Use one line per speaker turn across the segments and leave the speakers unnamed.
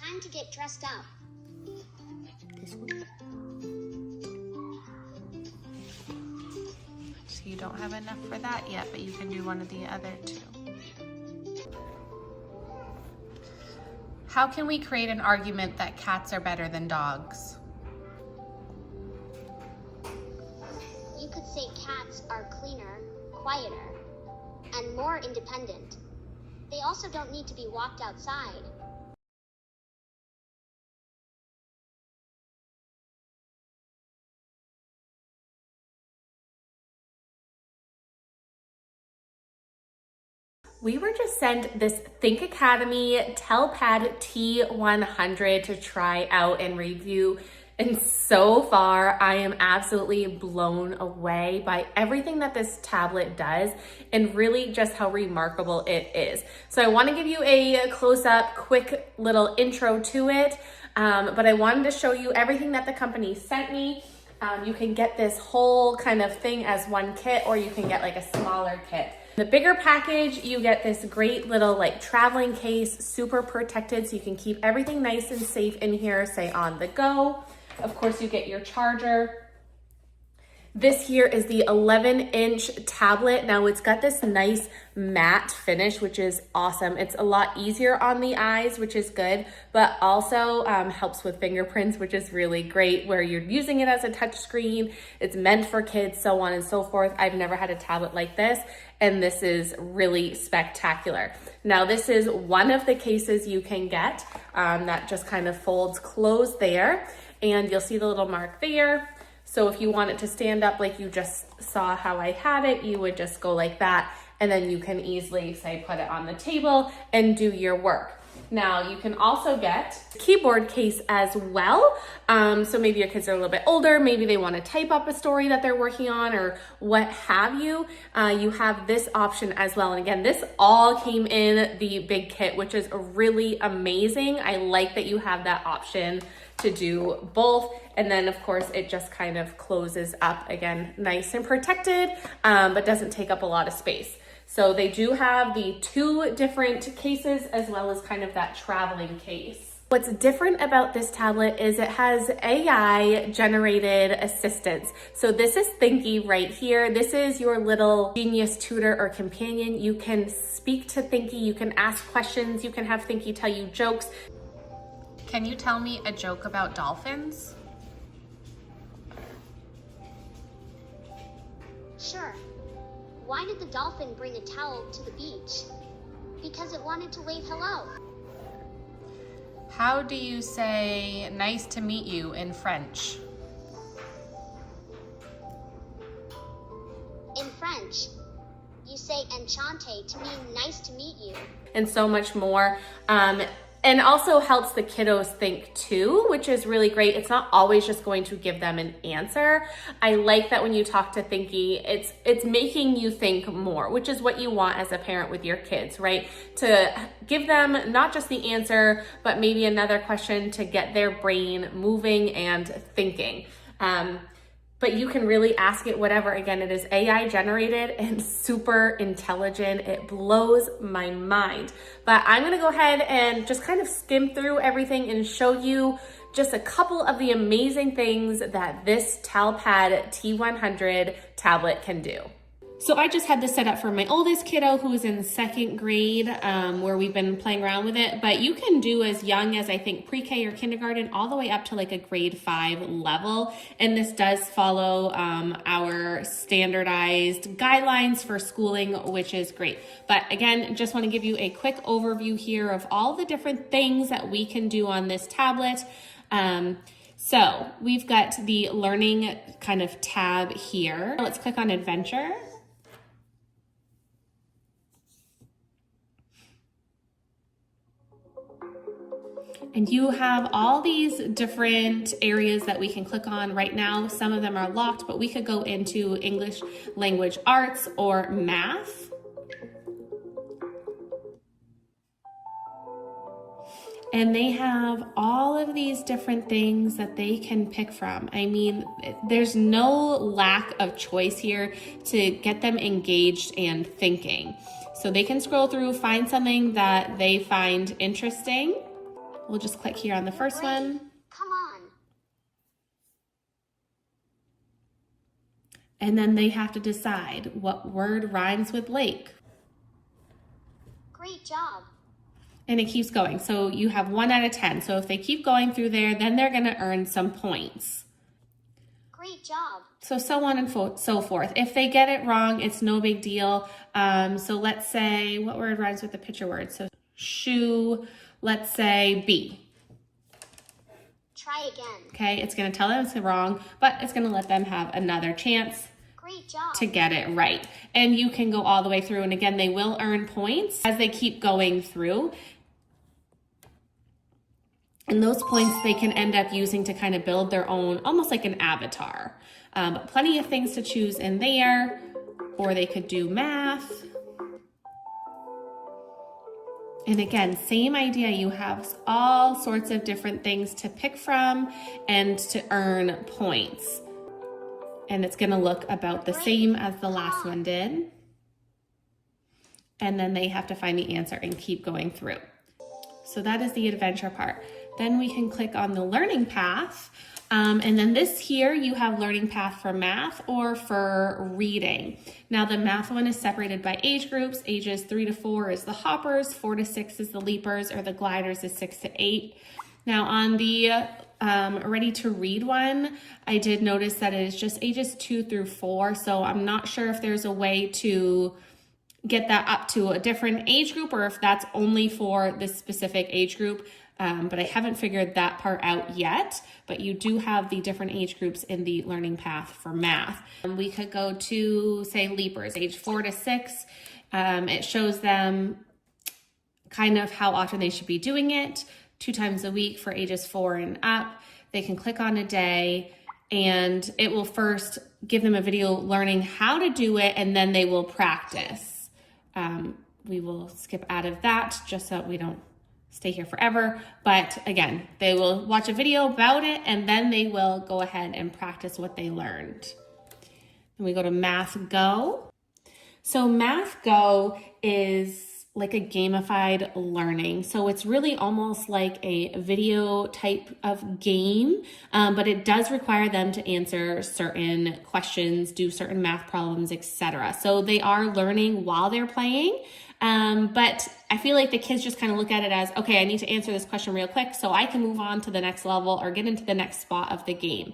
time to get dressed up.
This one. So you don't have enough for that yet, but you can do one of the other two. How can we create an argument that cats are better than dogs?
You could say cats are cleaner, quieter, and more independent. They also don't need to be walked outside.
We were just sent this Think Academy TellPad T100 to try out and review. And so far, I am absolutely blown away by everything that this tablet does and really just how remarkable it is. So I want to give you a close-up, quick little intro to it, but I wanted to show you everything that the company sent me. You can get this whole kind of thing as one kit, or you can get like a smaller kit. The bigger package, you get this great little like traveling case, super protected, so you can keep everything nice and safe in here, say on the go. Of course, you get your charger. This here is the 11-inch tablet. Now it's got this nice matte finish, which is awesome. It's a lot easier on the eyes, which is good, but also helps with fingerprints, which is really great, where you're using it as a touch screen. It's meant for kids, so on and so forth. I've never had a tablet like this, and this is really spectacular. Now, this is one of the cases you can get that just kind of folds closed there, and you'll see the little mark there. So if you want it to stand up like you just saw how I had it, you would just go like that, and then you can easily, say, put it on the table and do your work. Now, you can also get a keyboard case as well. So maybe your kids are a little bit older, maybe they want to type up a story that they're working on or what have you. You have this option as well. And again, this all came in the big kit, which is really amazing. I like that you have that option to do both. And then of course it just kind of closes up again, nice and protected, but doesn't take up a lot of space. So they do have the two different cases as well as kind of that traveling case. What's different about this tablet is it has AI generated assistance. So this is Thinky right here. This is your little genius tutor or companion. You can speak to Thinky, you can ask questions, you can have Thinky tell you jokes. Can you tell me a joke about dolphins?
Sure. Why did the dolphin bring a towel to the beach? Because it wanted to wave hello.
How do you say nice to meet you in French?
In French, you say enchanté to mean nice to meet you.
And so much more. And also helps the kiddos think too, which is really great. It's not always just going to give them an answer. I like that when you talk to Thinky, it's making you think more, which is what you want as a parent with your kids, right? To give them not just the answer, but maybe another question to get their brain moving and thinking. But you can really ask it whatever. Again, it is AI generated and super intelligent. It blows my mind. But I'm gonna go ahead and just kind of skim through everything and show you just a couple of the amazing things that this TellPad T100 tablet can do. So I just had this set up for my oldest kiddo who's in second grade, where we've been playing around with it, but you can do as young as I think pre-K or kindergarten all the way up to like a grade 5 level. And this does follow our standardized guidelines for schooling, which is great. But again, just want to give you a quick overview here of all the different things that we can do on this tablet. So we've got the learning kind of tab here. Let's click on adventure. And you have all these different areas that we can click on right now. Some of them are locked, but we could go into English language arts or math. And they have all of these different things that they can pick from. I mean, there's no lack of choice here to get them engaged and thinking. So they can scroll through, find something that they find interesting. We'll just click here on the first one.
Come on.
And then they have to decide what word rhymes with lake.
Great job.
And it keeps going. So you have 1 out of 10. So if they keep going through there, then they're going to earn some points.
Great job.
So on and so forth. If they get it wrong, it's no big deal. So let's say, what word rhymes with the picture word? So shoe, let's say B.
Try again.
Okay, it's going to tell them it's wrong, but it's going to let them have another chance
Great job.
to get it right. And you can go all the way through. And again, they will earn points as they keep going through. And those points they can end up using to kind of build their own, almost like an avatar. But plenty of things to choose in there, or they could do math. And again, same idea, you have all sorts of different things to pick from and to earn points. And it's gonna look about the same as the last one did. And then they have to find the answer and keep going through. So that is the adventure part. Then we can click on the learning path. And then this here, you have learning path for math or for reading. Now the math one is separated by age groups. Ages 3 to 4 is the hoppers, 4 to 6 is the leapers, or the gliders is 6 to 8. Now on the ready to read one, I did notice that it is just ages 2 through 4. So I'm not sure if there's a way to get that up to a different age group or if that's only for this specific age group. But I haven't figured that part out yet, but you do have the different age groups in the learning path for math. We could go to, say, leapers, age 4 to 6. It shows them kind of how often they should be doing it, 2 times a week for ages 4 and up. They can click on a day and it will first give them a video learning how to do it, and then they will practice. We will skip out of that just so that we don't stay here forever. But again, they will watch a video about it and then they will go ahead and practice what they learned. Then we go to Math Go. So Math Go is like a gamified learning. So it's really almost like a video type of game, but it does require them to answer certain questions, do certain math problems, etc. So they are learning while they're playing. But I feel like the kids just kind of look at it as, okay, I need to answer this question real quick so I can move on to the next level or get into the next spot of the game.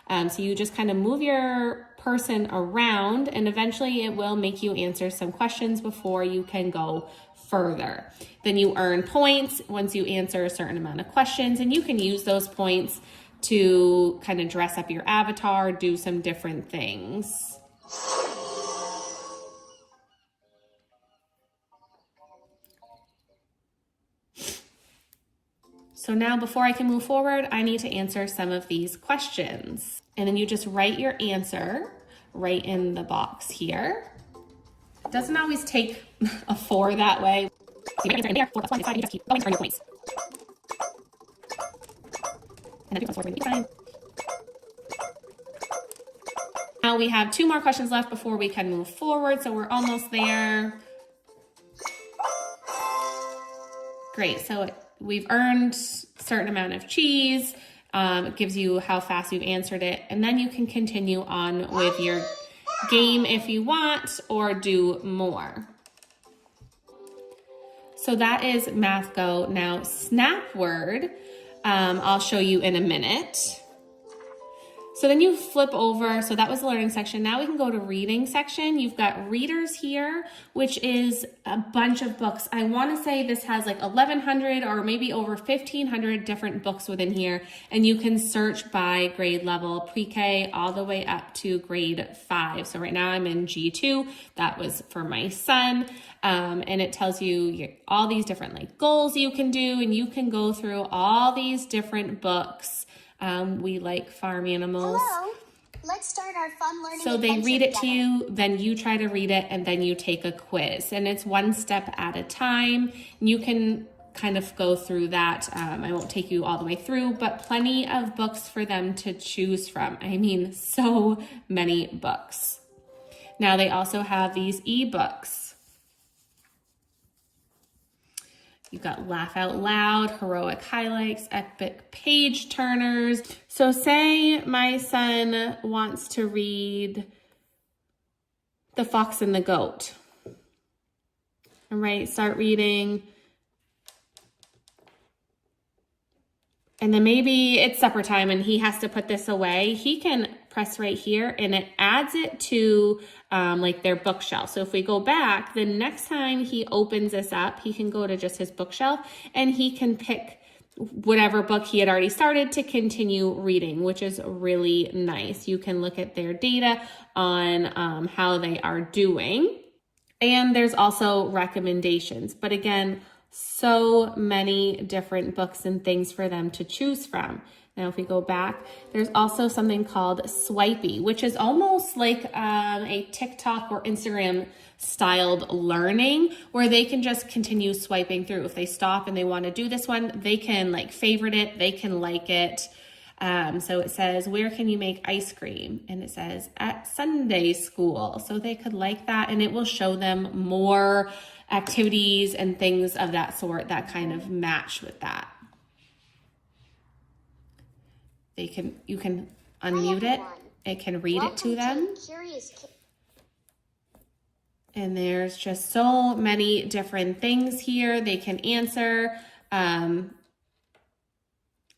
So you just kind of move your person around and eventually it will make you answer some questions before you can go further. Then you earn points once you answer a certain amount of questions, and you can use those points to kind of dress up your avatar, do some different things. So now before I can move forward, I need to answer some of these questions. And then you just write your answer right in the box here. It doesn't always take a 4 that way. So you answer in there, 4 plus 1 is 5, you just keep going to earn your points. And then 2 plus 4 is 5. Now we have 2 more questions left before we can move forward, so we're almost there. Great, so we've earned a certain amount of cheese. It gives you how fast you've answered it. And then you can continue on with your game if you want or do more. So that is Math Go. Now Snap Word, I'll show you in a minute. So then you flip over, so that was the learning section. Now we can go to reading section. You've got readers here, which is a bunch of books. I want to say this has like 1,100 or maybe over 1,500 different books within here. And you can search by grade level, pre-K all the way up to grade 5. So right now I'm in G2. That was for my son. And it tells you all these different like goals you can do, and you can go through all these different books. We like farm animals.
Hello. Let's start our fun learning.
So they read it to you, then you try to read it, and then you take a quiz. And it's one step at a time. You can kind of go through that. I won't take you all the way through, but plenty of books for them to choose from. I mean, so many books. Now they also have these ebooks. You've got laugh out loud, heroic highlights, epic page turners. So say my son wants to read The Fox and the Goat. All right, start reading. And then maybe it's supper time and he has to put this away. He can press right here and it adds it to like their bookshelf. So if we go back, the next time he opens this up, he can go to just his bookshelf and he can pick whatever book he had already started to continue reading, which is really nice. You can look at their data on how they are doing. And there's also recommendations. But again, so many different books and things for them to choose from. Now, if we go back, there's also something called Swipey, which is almost like a TikTok or Instagram styled learning where they can just continue swiping through. If they stop and they want to do this one, they can like favorite it, they can like it. So it says, where can you make ice cream? And it says at Sunday school. So they could like that and it will show them more activities and things of that sort that kind of match with that. You can unmute it. It can read it to them. And there's just so many different things here they can answer. I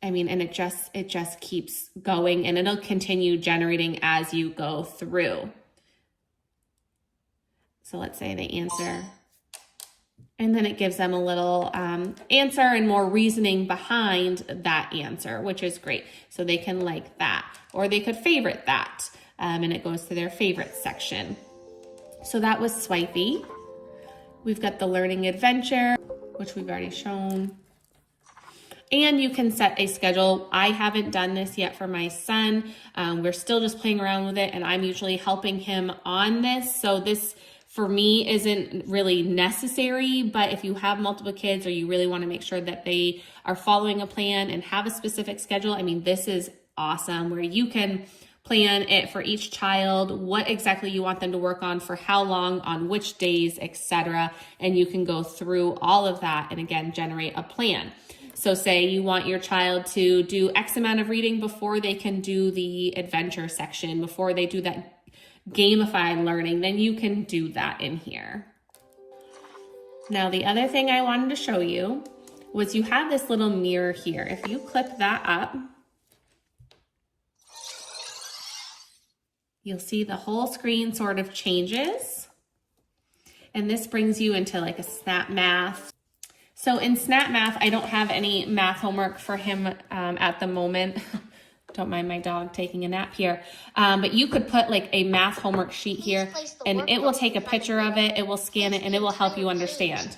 mean, and it just keeps going and it'll continue generating as you go through. So let's say they answer. And then it gives them a little answer and more reasoning behind that answer, which is great. So they can like that, or they could favorite that, and it goes to their favorite section. So that was Swipey. We've got the learning adventure, which we've already shown. And you can set a schedule. I haven't done this yet for my son. We're still just playing around with it, and I'm usually helping him on this. So this, for me, isn't really necessary, but if you have multiple kids or you really want to make sure that they are following a plan and have a specific schedule, I mean, this is awesome where you can plan it for each child, what exactly you want them to work on, for how long, on which days, etc. And you can go through all of that and again, generate a plan. So say you want your child to do X amount of reading before they can do the adventure section, before they do that gamified learning, then you can do that in here. Now, the other thing I wanted to show you was you have this little mirror here. If you click that up, you'll see the whole screen sort of changes. And this brings you into like a Snap Math. So in Snap Math, I don't have any math homework for him at the moment. Don't mind my dog taking a nap here. But you could put like a math homework sheet here and it will take a picture of it, it will scan it, and it will help you understand.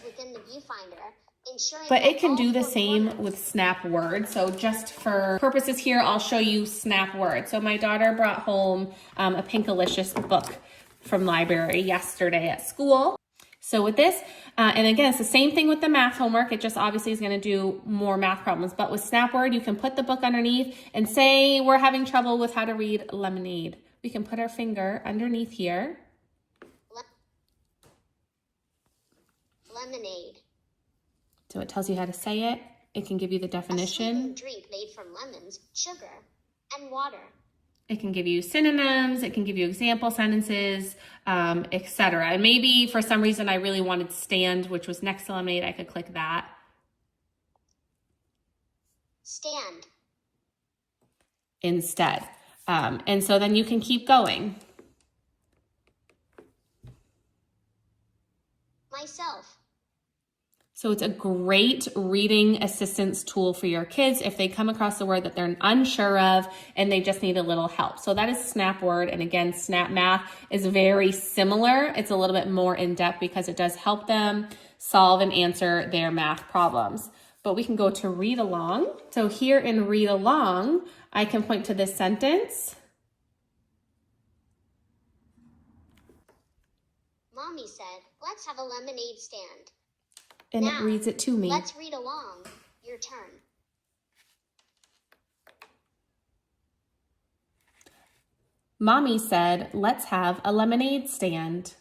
But it can do the same with Snap Word. So just for purposes here, I'll show you Snap Word. So my daughter brought home a Pinkalicious book from library yesterday at school. So with this, and again, it's the same thing with the math homework. It just obviously is going to do more math problems. But with Snap Word, you can put the book underneath and say we're having trouble with how to read lemonade. We can put our finger underneath here.
Lemonade.
So it tells you how to say it. It can give you the definition.
A drink made from lemons, sugar, and water.
It can give you synonyms, it can give you example sentences, etc. And maybe for some reason I really wanted stand, which was next to lemonade. I could click that.
Stand.
Instead. And so then you can keep going.
Myself.
So it's a great reading assistance tool for your kids if they come across the word that they're unsure of and they just need a little help. So that is Snap Word. And again, Snap Math is very similar. It's a little bit more in depth because it does help them solve and answer their math problems. But we can go to Read Along. So here in Read Along, I can point to this sentence.
Mommy said, let's have a lemonade stand.
And
now,
it reads it to me.
Let's read along. Your turn.
Mommy said, let's have a lemonade stand.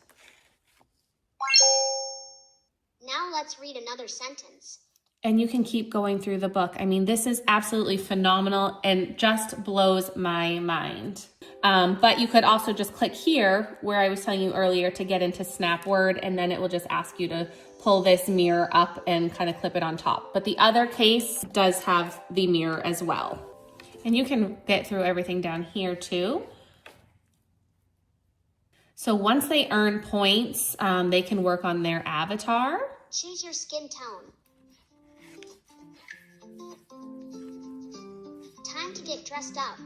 Now let's read another sentence.
And you can keep going through the book. I mean, this is absolutely phenomenal and just blows my mind. But you could also just click here where I was telling you earlier to get into Snap Word, and then it will just ask you to pull this mirror up and kind of clip it on top. But the other case does have the mirror as well. And you can get through everything down here too. So once they earn points, they can work on their avatar.
Choose your skin tone. Time to get dressed up.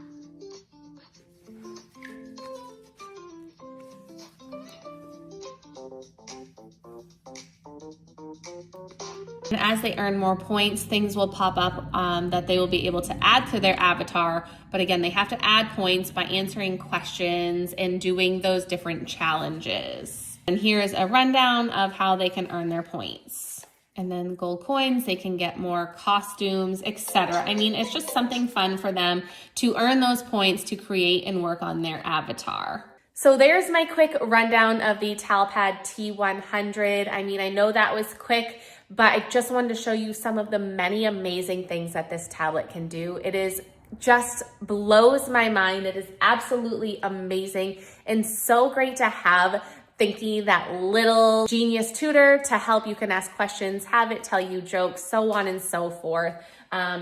And as they earn more points, things will pop up that they will be able to add to their avatar. But again, they have to add points by answering questions and doing those different challenges. And here is a rundown of how they can earn their points. And then gold coins, they can get more costumes, etc. I mean, it's just something fun for them to earn those points to create and work on their avatar. So there's my quick rundown of the TalPad T100. I mean, I know that was quick, but I just wanted to show you some of the many amazing things that this tablet can do. It is just blows my mind. It is absolutely amazing and so great to have thinking that little genius tutor to help. You can ask questions, have it tell you jokes, so on and so forth.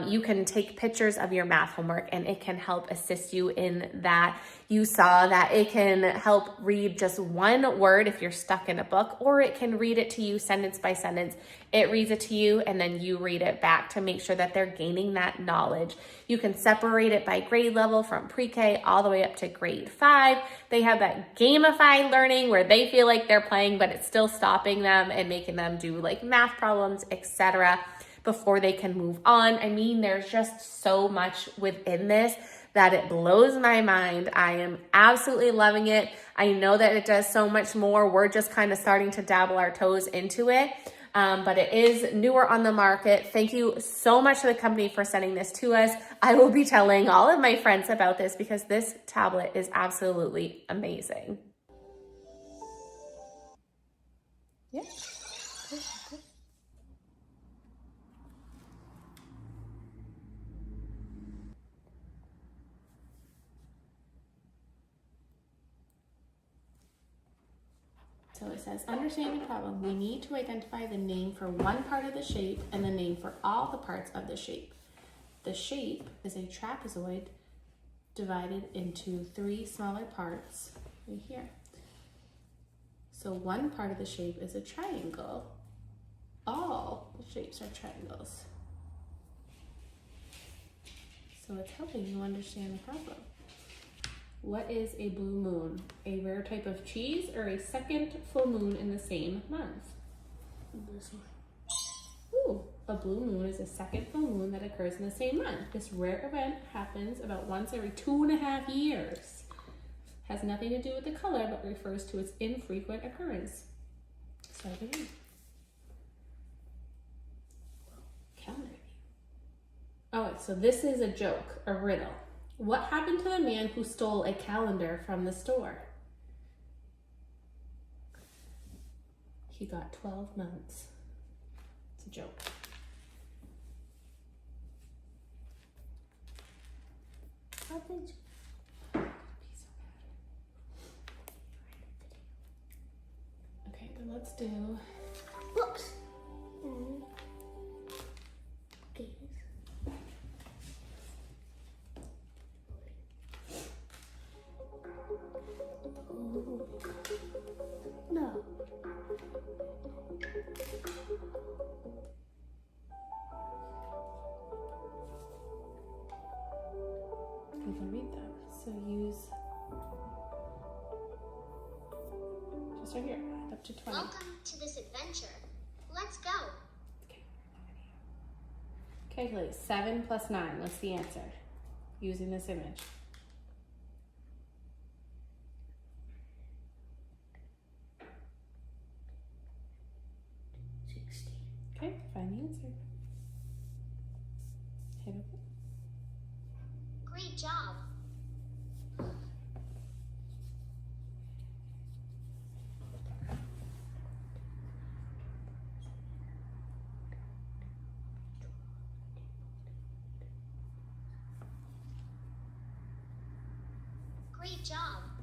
You can take pictures of your math homework and it can help assist you in that. You saw that it can help read just one word if you're stuck in a book, or it can read it to you sentence by sentence. It reads it to you and then you read it back to make sure that they're gaining that knowledge. You can separate it by grade level from pre-K all the way up to grade 5. They have that gamified learning where they feel like they're playing, but it's still stopping them and making them do like math problems, etc. before they can move on. I mean, there's just so much within this that it blows my mind. I am absolutely loving it. I know that it does so much more. We're just kind of starting to dabble our toes into it. But it is newer on the market. Thank you so much to the company for sending this to us. I will be telling all of my friends about this because this tablet is absolutely amazing. Yeah. So it says, understanding the problem, we need to identify the name for one part of the shape and the name for all the parts of the shape. The shape is a trapezoid divided into 3 smaller parts right here. So one part of the shape is a triangle. All the shapes are triangles. So it's helping you understand the problem. What is a blue moon? A rare type of cheese or a second full moon in the same month? This one. Ooh, a blue moon is a second full moon that occurs in the same month. This rare event happens about once every 2.5 years. Has nothing to do with the color, but refers to its infrequent occurrence. So there. Calendar. Oh, so this is a joke, a riddle. What happened to the man who stole a calendar from the store? He got 12 months. It's a joke. How did you... Okay, then let's do...
Whoops. No.
You can read them. So use just right here, up to 20.
Welcome to this adventure. Let's go.
Okay. Calculate 7 plus 9. What's the answer? Using this image.
60.
Okay, find the answer. Hit OK.
Great job. Great job!